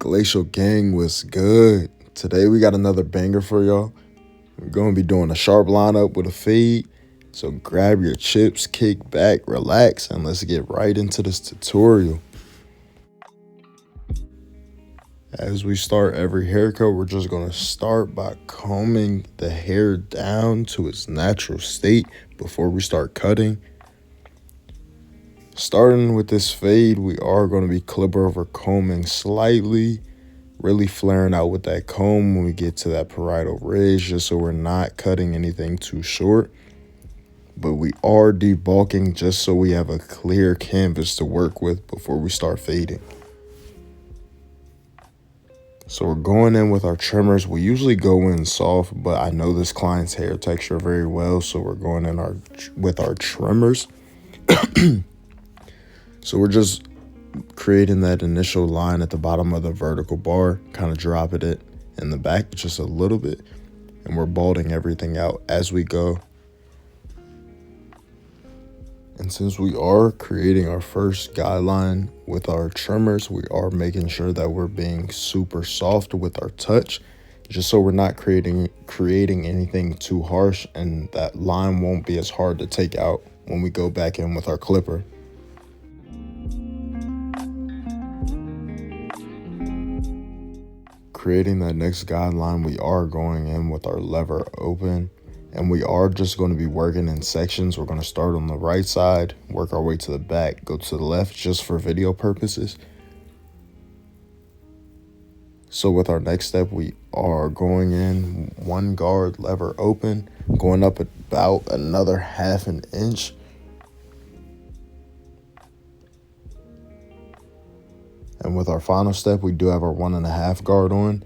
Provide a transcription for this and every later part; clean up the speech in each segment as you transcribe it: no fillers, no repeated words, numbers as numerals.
Glacial Gang was good. Today we got another banger for y'all. We're going to be doing a sharp lineup with a fade. So grab your chips, kick back, relax, and let's get right into this tutorial. As we start every haircut, we're just going to start by combing the hair down to its natural state before we start cutting. Starting with this fade, we are going to be clipper over combing slightly, really flaring out with that comb when we get to that parietal ridge, just so we're not cutting anything too short. But we are debulking just so we have a clear canvas to work with before we start fading. So we're going in with our trimmers. We usually go in soft, but I know this client's hair texture very well, so we're going in with our trimmers. So we're just creating that initial line at the bottom of the vertical bar, kind of dropping it in the back just a little bit, and we're balding everything out as we go. And since we are creating our first guideline with our trimmers, we are making sure that we're being super soft with our touch, just so we're not creating anything too harsh, and that line won't be as hard to take out when we go back in with our clipper. Creating that next guideline, we are going in with our lever open, and we are just going to be working in sections. We're going to start on the right side, work our way to the back, go to the left just for video purposes. So with our next step, we are going in one guard, lever open, going up about another 1/2 inch. And with our final step, we do have our 1.5 guard on,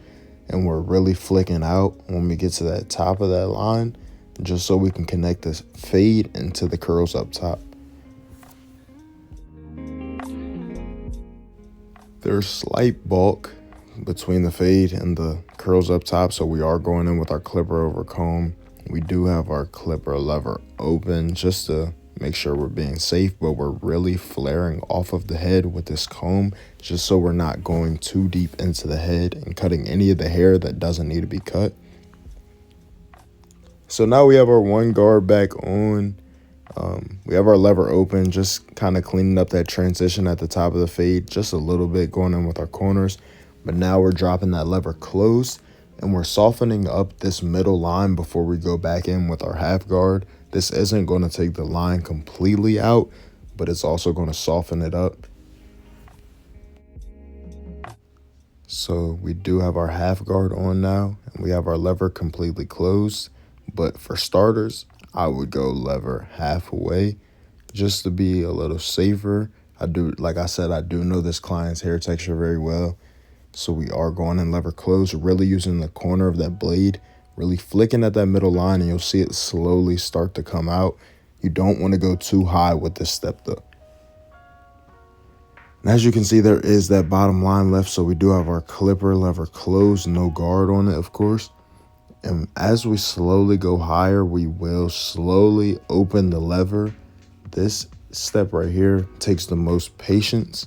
and we're really flicking out when we get to that top of that line, just so we can connect this fade into the curls up top. There's slight bulk between the fade and the curls up top, so we are going in with our clipper over comb. We do have our clipper lever open just to make sure we're being safe, but we're really flaring off of the head with this comb just so we're not going too deep into the head and cutting any of the hair that doesn't need to be cut. So now we have our one guard back on. We have our lever open, just kind of cleaning up that transition at the top of the fade just a little bit, going in with our corners. But now we're dropping that lever closed, and we're softening up this middle line before we go back in with our 1/2 guard. This isn't going to take the line completely out, but it's also going to soften it up. So we do have our 1/2 guard on now, and we have our lever completely closed. But for starters, I would go lever halfway just to be a little safer. Like I said, I do know this client's hair texture very well. So we are going in lever close, really using the corner of that blade, really flicking at that middle line, and you'll see it slowly start to come out. You don't want to go too high with this step though. And as you can see, there is that bottom line left, so we do have our clipper lever closed, no guard on it, of course. And as we slowly go higher, we will slowly open the lever. This step right here takes the most patience,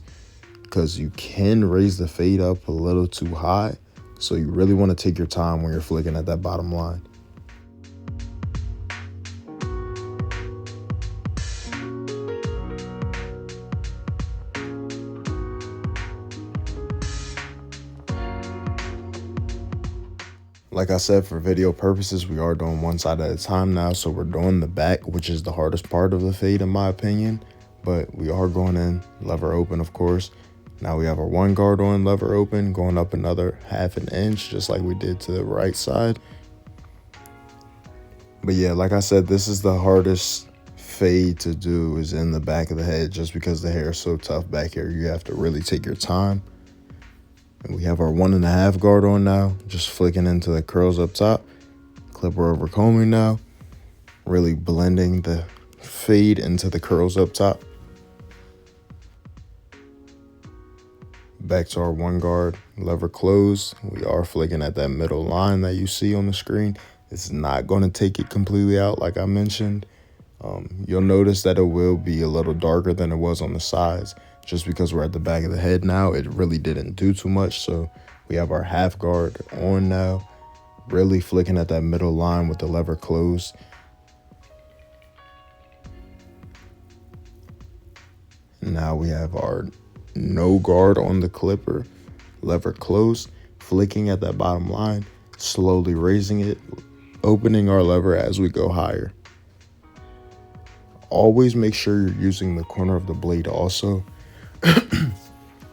because you can raise the fade up a little too high. So you really want to take your time when you're flicking at that bottom line. Like I said, for video purposes, we are doing one side at a time now. So we're doing the back, which is the hardest part of the fade in my opinion. But we are going in lever open, of course. Now we have our one guard on, lever open, going up another 1/2 inch, just like we did to the right side. But yeah, like I said, this is the hardest fade to do, is in the back of the head, just because the hair is so tough back here. You have to really take your time. And we have our 1.5 guard on now, just flicking into the curls up top. Clipper over combing now, really blending the fade into the curls up top. Back to our one guard, lever closed. We are flicking at that middle line that you see on the screen. It's not going to take it completely out, like I mentioned. You'll notice that it will be a little darker than it was on the sides, just because we're at the back of the head now, it really didn't do too much. So we have our half guard on now, really flicking at that middle line with the lever closed. Now we have our no guard on the clipper, lever closed, flicking at that bottom line, slowly raising it, opening our lever as we go higher. Always make sure you're using the corner of the blade also.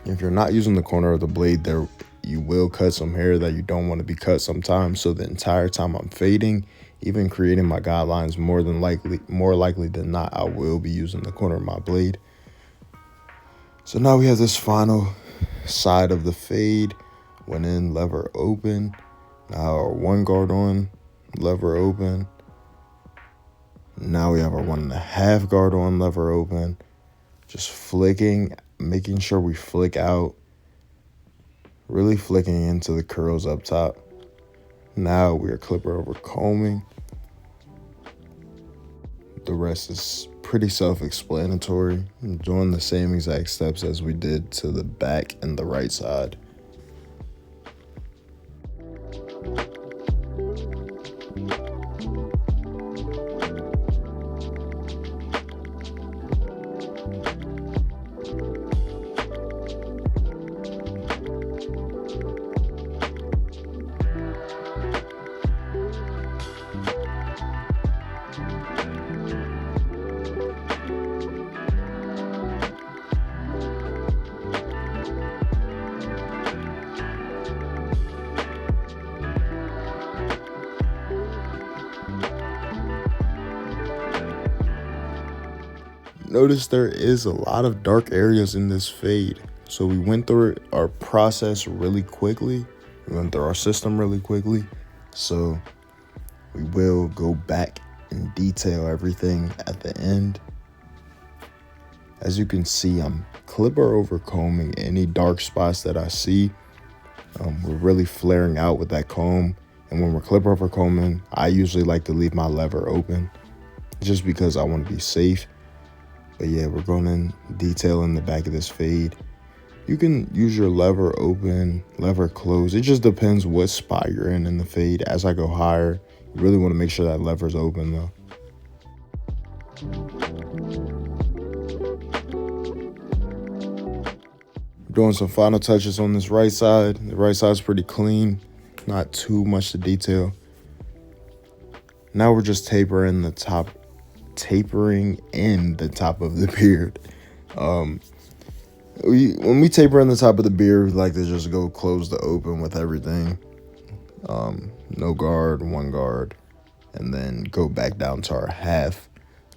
If you're not using the corner of the blade, there you will cut some hair that you don't want to be cut sometimes. So the entire time I'm fading, even creating my guidelines, more likely than not, I will be using the corner of my blade. So now we have this final side of the fade. Went in, lever open. Now our one guard on, lever open. Now we have our 1.5 guard on, lever open. Just flicking, making sure we flick out. Really flicking into the curls up top. Now we are clipper over combing. The rest is pretty self-explanatory. I'm doing the same exact steps as we did to the back and the right side. Notice there is a lot of dark areas in this fade. So we went through our process really quickly. We went through our system really quickly. So we will go back and detail everything at the end. As you can see, I'm clipper over combing any dark spots that I see. We're really flaring out with that comb. And when we're clipper over combing, I usually like to leave my lever open just because I want to be safe. But yeah, we're going in detail in the back of this fade. You can use your lever open, lever close. It just depends what spot you're in the fade. As I go higher, you really want to make sure that lever's open though. Doing some final touches on this right side. The right side's pretty clean, not too much to detail. Now we're just tapering in the top of the beard. When we taper in the top of the beard, we like to just go close to open with everything. No guard, one guard, and then go back down to our half,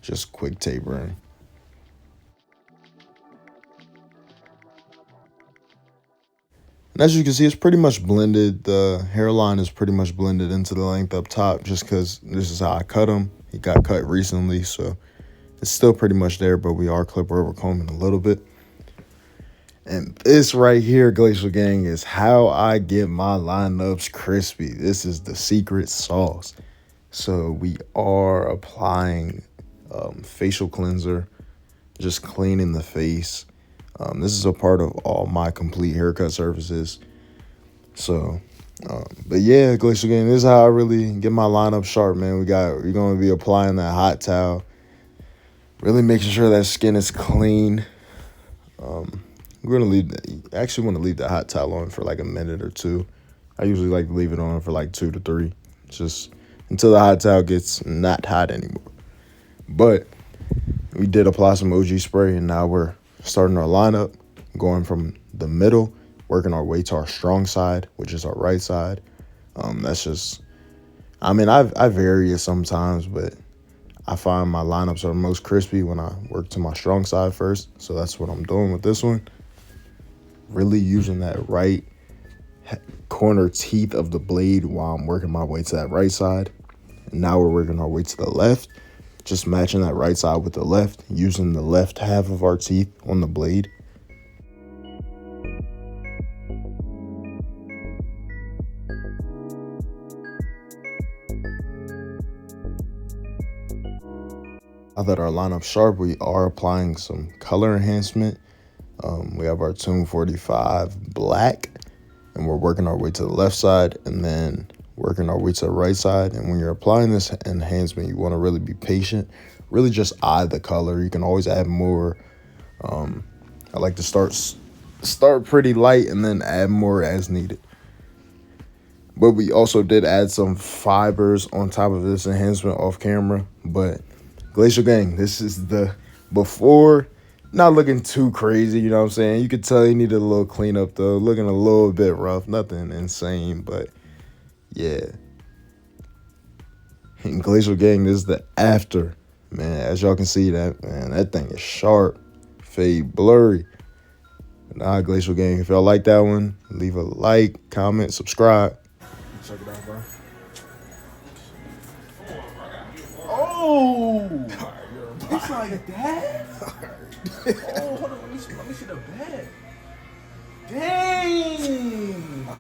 just quick tapering. And as you can see, it's pretty much blended. The hairline is pretty much blended into the length up top just because this is how I cut him. He got cut recently, so it's still pretty much there, but we are clipper over combing a little bit. And this right here, Glacial Gang, is how I get my lineups crispy. This is the secret sauce. So we are applying facial cleanser, just cleaning the face. This is a part of all my complete haircut services. So, but yeah, Glacial Gang, this is how I really get my lineup sharp, man. We're going to be applying that hot towel, really making sure that skin is clean. We're going to want to leave the hot towel on for like a minute or two. I usually like to leave it on for like 2 to 3, just until the hot towel gets not hot anymore. But we did apply some OG spray, and now we're starting our lineup, going from the middle, working our way to our strong side, which is our right side. That's just, I mean, I vary it sometimes, but I find my lineups are most crispy when I work to my strong side first. So that's what I'm doing with this one. Really using that right corner teeth of the blade while I'm working my way to that right side. And now we're working our way to the left, just matching that right side with the left, using the left half of our teeth on the blade. Now that our lineup's sharp, we are applying some color enhancement. We have our Tune 45 black, and we're working our way to the left side and then working our way to the right side. And when you're applying this enhancement, you want to really be patient. Really just eye the color. You can always add more. I like to start pretty light and then add more as needed. But we also did add some fibers on top of this enhancement off camera. But Glacial Gang, this is the before. Not looking too crazy, you know what I'm saying? You could tell he needed a little cleanup though. Looking a little bit rough. Nothing insane, but yeah. And Glacial Gang, this is the after. Man, as y'all can see that, man, that thing is sharp. Fade blurry. Nah, Glacial Gang, if y'all like that one, leave a like, comment, subscribe. Check it out, bro. Oh! It's like that? Oh, hold on. Let me see the bag. Dang!